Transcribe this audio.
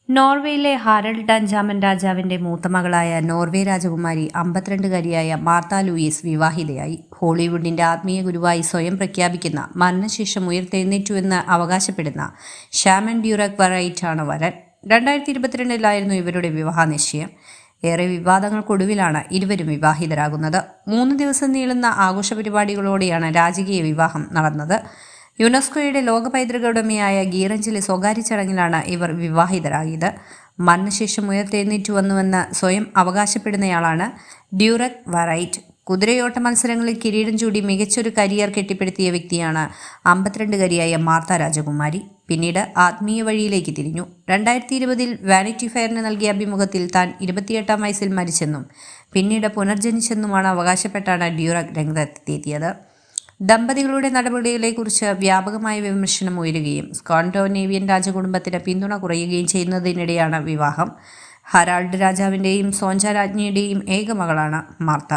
നോർവേയിലെ ഹാരൾഡ് അഞ്ചാമൻ രാജാവിന്റെ മൂത്തമകളായ നോർവേ രാജകുമാരി 52-കാരിയായ Martha Luis വിവാഹിതയായി. ഹോളിവുഡിന്റെ ആത്മീയ ഗുരുവായി സ്വയം പ്രഖ്യാപിക്കുന്ന, മരണശേഷം ഉയർത്തെഴുന്നേറ്റുവെന്ന് അവകാശപ്പെടുന്ന ഷാമൻ ഡ്യൂറക് വറൈറ്റാണ് വരൻ. 2022-ലായിരുന്നു ഇവരുടെ വിവാഹ നിശ്ചയം. ഏറെ വിവാദങ്ങൾക്കൊടുവിലാണ് ഇരുവരും വിവാഹിതരാകുന്നത്. 3 ദിവസം നീളുന്ന ആഘോഷ പരിപാടികളോടെയാണ് രാജകീയ വിവാഹം നടന്നത്. യുനെസ്കോയുടെ ലോക പൈതൃക ഉടമയായ ഗീറഞ്ചിലെ സ്വകാര്യ ചടങ്ങിലാണ് ഇവർ വിവാഹിതരായത്. മരണശേഷം ഉയർത്തെഴുന്നേറ്റുവന്നുവെന്ന് സ്വയം അവകാശപ്പെടുന്നയാളാണ് ഡ്യൂറക് വറൈറ്റ്. കുതിരയോട്ട മത്സരങ്ങളിൽ കിരീടം ചൂടി മികച്ചൊരു കരിയർ കെട്ടിപ്പടുത്തിയ വ്യക്തിയാണ് 52-കാരിയായ മാർത്ത രാജകുമാരി. പിന്നീട് ആത്മീയ വഴിയിലേക്ക് തിരിഞ്ഞു. 2020-ൽ വാനിറ്റി ഫെയറിന് നൽകിയ അഭിമുഖത്തിൽ താൻ 28-ാം വയസ്സിൽ മരിച്ചെന്നും പിന്നീട് പുനർജനിച്ചെന്നുമാണ് അവകാശപ്പെട്ടാണ് ഡ്യൂറക് രംഗത്തെത്തിയത്. ദമ്പതികളുടെ നടപടികളെക്കുറിച്ച് വ്യാപകമായ വിമർശനം ഉയരുകയും സ്കാൻഡിനേവിയൻ രാജകുടുംബത്തിന് പിന്തുണ കുറയുകയും ചെയ്യുന്നതിനിടെയാണ് വിവാഹം. ഹരാൾഡ് രാജാവിൻ്റെയും സോഞ്ച രാജ്ഞിയുടെയും ഏക മകളാണ് മാർത്ത.